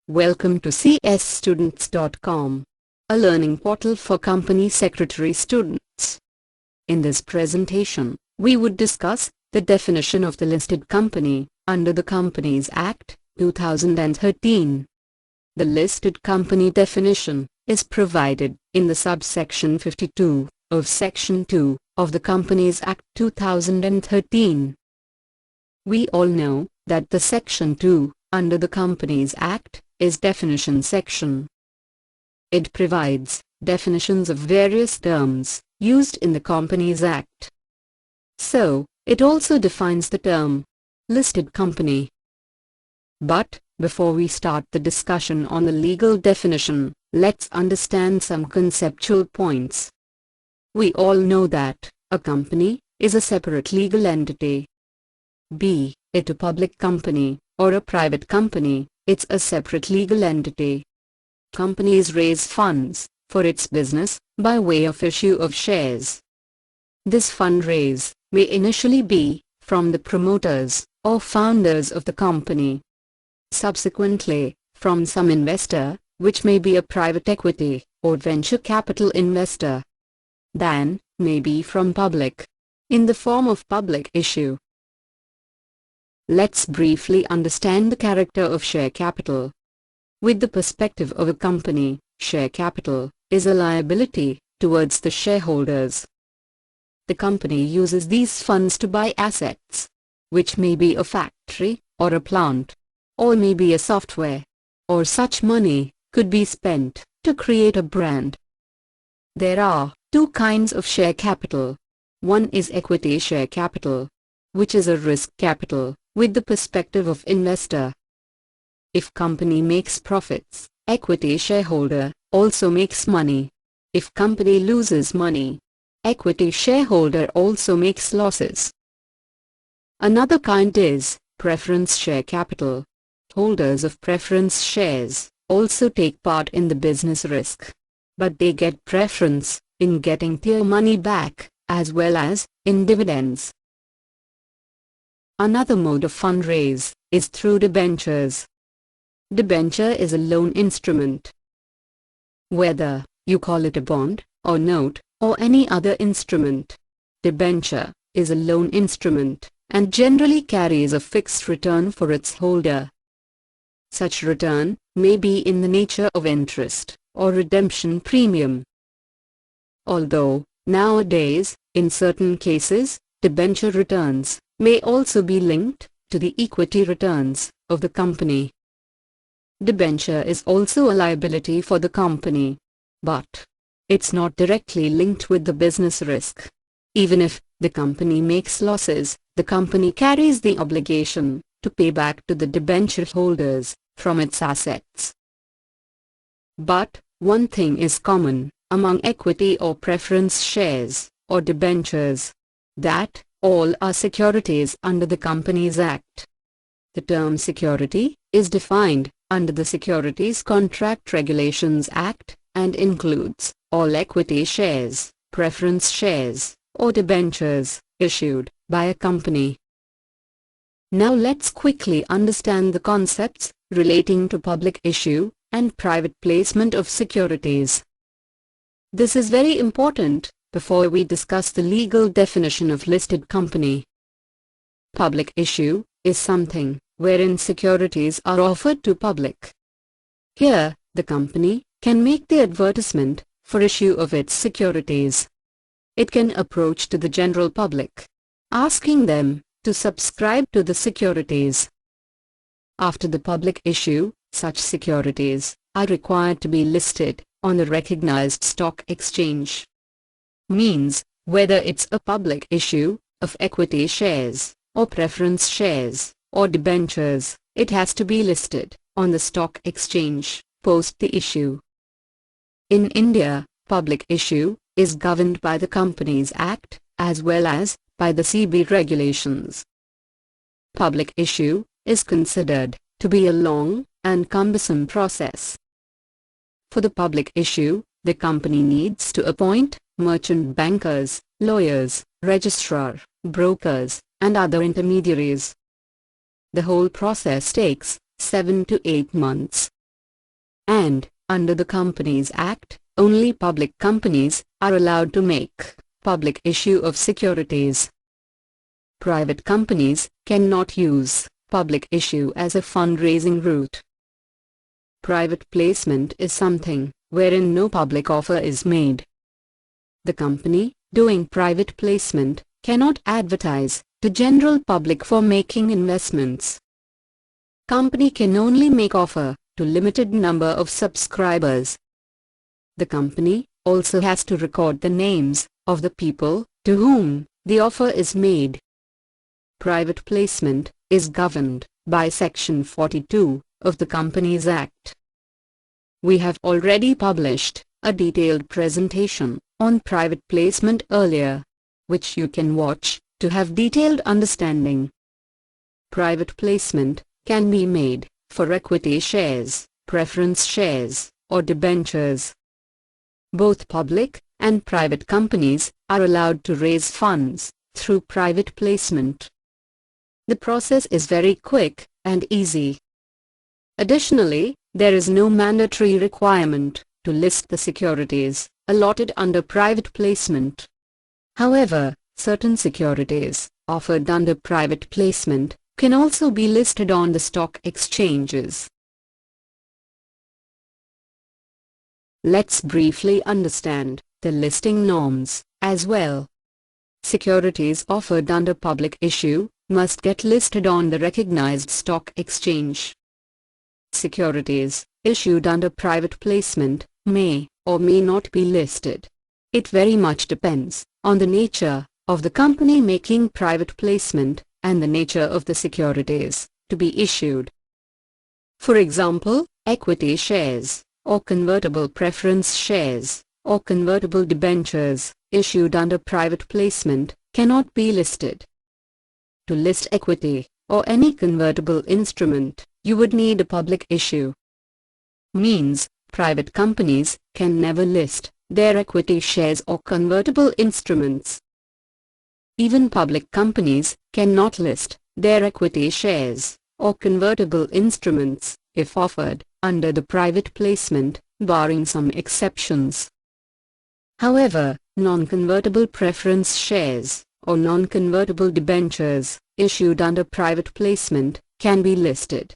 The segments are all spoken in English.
Welcome to csstudents.com, a learning portal for company secretary students. In this presentation, we would discuss the definition of the listed company under the Companies Act, 2013. The listed company definition is provided in the subsection 52 of Section 2 of the Companies Act 2013. We all know that the Section 2 under the Companies Act is definition section. It provides definitions of various terms used in the Companies Act. So, it also defines the term listed company. But, before we start the discussion on the legal definition, let's understand some conceptual points. We all know that a company is a separate legal entity. Be it a public company or a private company, it's a separate legal entity. Companies raise funds for its business by way of issue of shares. This fundraise may initially be from the promoters or founders of the company. Subsequently, from some investor, which may be a private equity or venture capital investor. Then, may be from public, in the form of public issue. Let's briefly understand the character of share capital. With the perspective of a company, share capital is a liability towards the shareholders. The company uses these funds to buy assets, which may be a factory or a plant, or may be a software, or such money could be spent to create a brand. There are two kinds of share capital. One is equity share capital, which is a risk capital with the perspective of investor. If company makes profits, equity shareholder also makes money. If company loses money, equity shareholder also makes losses. Another kind is preference share capital. Holders of preference shares also take part in the business risk, but they get preference in getting their money back, as well as in dividends. Another mode of fundraise is through debentures. Debenture is a loan instrument. Whether you call it a bond, or note, or any other instrument, debenture is a loan instrument, and generally carries a fixed return for its holder. Such return may be in the nature of interest, or redemption premium. Although, nowadays, in certain cases, debenture returns may also be linked to the equity returns of the company. Debenture is also a liability for the company, but it's not directly linked with the business risk. Even if the company makes losses, the company carries the obligation to pay back to the debenture holders from its assets. But one thing is common among equity or preference shares or debentures, that all are securities under the Companies Act. The term security is defined under the Securities Contract Regulations Act and includes all equity shares, preference shares, or debentures issued by a company. Now let's quickly understand the concepts relating to public issue and private placement of securities. This is very important before we discuss the legal definition of listed company. Public issue is something wherein securities are offered to public. Here, the company can make the advertisement for issue of its securities. It can approach to the general public, asking them to subscribe to the securities. After the public issue, such securities are required to be listed on the recognized stock exchange. Means, whether it's a public issue of equity shares, or preference shares, or debentures, it has to be listed on the stock exchange post the issue. In India, public issue is governed by the Companies Act as well as by the SEBI regulations. Public issue is considered to be a long and cumbersome process. For the public issue, the company needs to appoint merchant bankers, lawyers, registrar, brokers, and other intermediaries. The whole process takes 7 to 8 months. And, under the Companies Act, only public companies are allowed to make public issue of securities. Private companies cannot use public issue as a fundraising route. Private placement is something wherein no public offer is made. The company doing private placement cannot advertise to general public for making investments. Company can only make offer to limited number of subscribers. The company also has to record the names of the people to whom the offer is made. Private placement is governed by Section 42 of the Companies Act. We have already published a detailed presentation on private placement earlier, which you can watch to have detailed understanding. Private placement can be made for equity shares, preference shares, or debentures. Both public and private companies are allowed to raise funds through private placement. The process is very quick and easy. Additionally, there is no mandatory requirement to list the securities allotted under private placement. However, certain securities offered under private placement can also be listed on the stock exchanges. Let's briefly understand the listing norms as well. Securities offered under public issue must get listed on the recognized stock exchange. Securities issued under private placement may or may not be listed. It very much depends on the nature of the company making private placement and the nature of the securities to be issued. For example, equity shares, or convertible preference shares, or convertible debentures issued under private placement cannot be listed. To list equity or any convertible instrument, you would need a public issue. Means, private companies can never list their equity shares or convertible instruments. Even public companies cannot list their equity shares or convertible instruments if offered under the private placement, barring some exceptions. However, non-convertible preference shares or non-convertible debentures issued under private placement can be listed.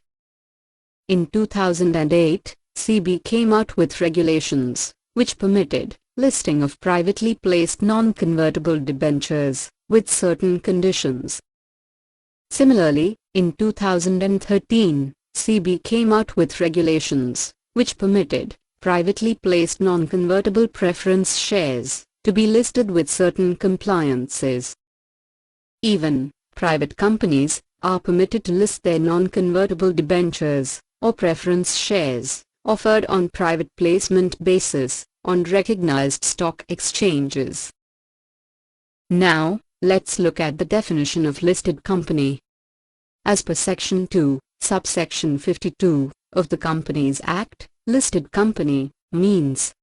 In 2008, SEBI came out with regulations which permitted listing of privately placed non-convertible debentures with certain conditions. Similarly, in 2013, SEBI came out with regulations which permitted privately placed non-convertible preference shares to be listed with certain compliances. Even private companies are permitted to list their non-convertible debentures or preference shares offered on private placement basis on recognized stock exchanges. Now, let's look at the definition of listed company. As per Section 2, subsection 52 of the Companies Act, listed company means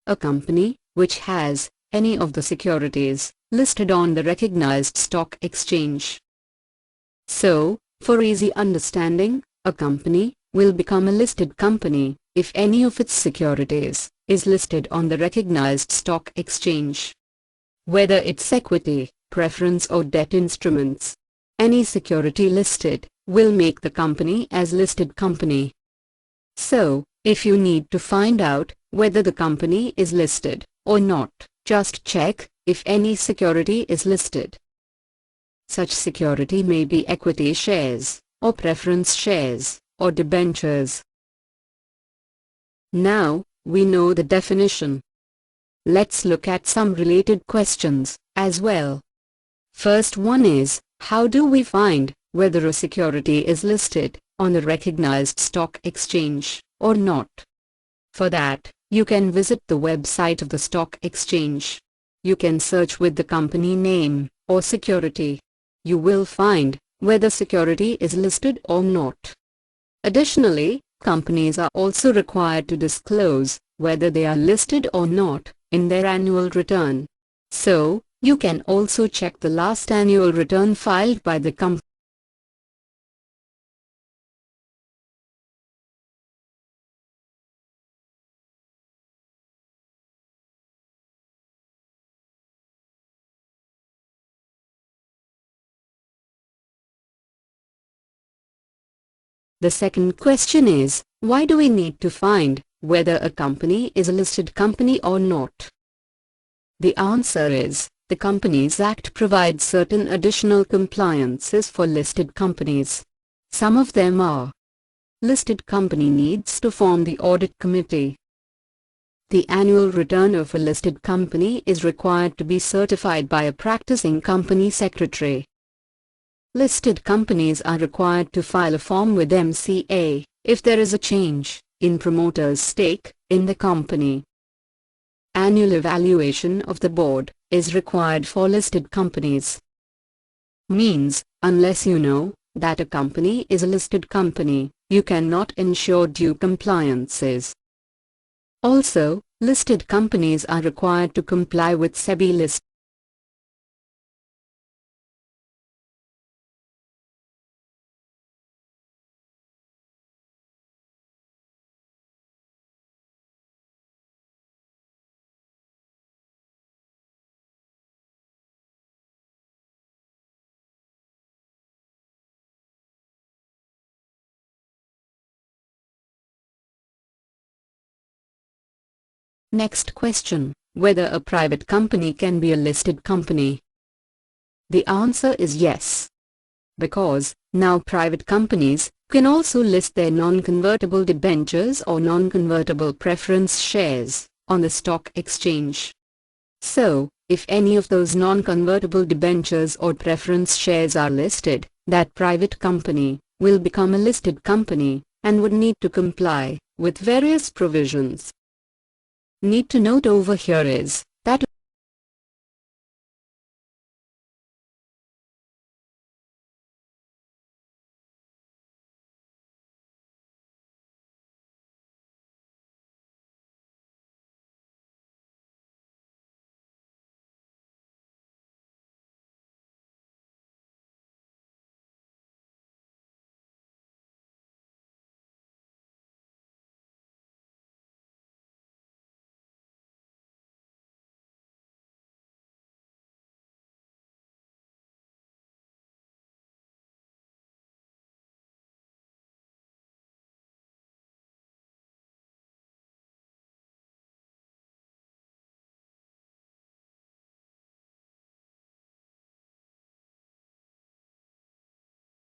a company which has any of the securities listed on the recognized stock exchange. So, for easy understanding, a company will become a listed company if any of its securities is listed on the recognized stock exchange. Whether it's equity, preference or debt instruments, any security listed will make the company as listed company. So, if you need to find out whether the company is listed or not, just check if any security is listed. Such security may be equity shares, or preference shares, or debentures. Now, we know the definition. Let's look at some related questions as well. First one is, how do we find whether a security is listed on a recognized stock exchange or not? For that, you can visit the website of the stock exchange. You can search with the company name or security. You will find whether security is listed or not. Additionally, companies are also required to disclose whether they are listed or not in their annual return. So, you can also check the last annual return filed by the company. The second question is, why do we need to find whether a company is a listed company or not? The answer is, the Companies Act provides certain additional compliances for listed companies. Some of them are: listed company needs to form the audit committee. The annual return of a listed company is required to be certified by a practicing company secretary. Listed companies are required to file a form with MCA if there is a change in promoter's stake in the company. Annual evaluation of the board is required for listed companies. Means, unless you know that a company is a listed company, you cannot ensure due compliances. Also, listed companies are required to comply with SEBI list. Next question, whether a private company can be a listed company. The answer is yes. Because, now private companies can also list their non-convertible debentures or non-convertible preference shares on the stock exchange. So, if any of those non-convertible debentures or preference shares are listed, that private company will become a listed company and would need to comply with various provisions. Need to note over here is,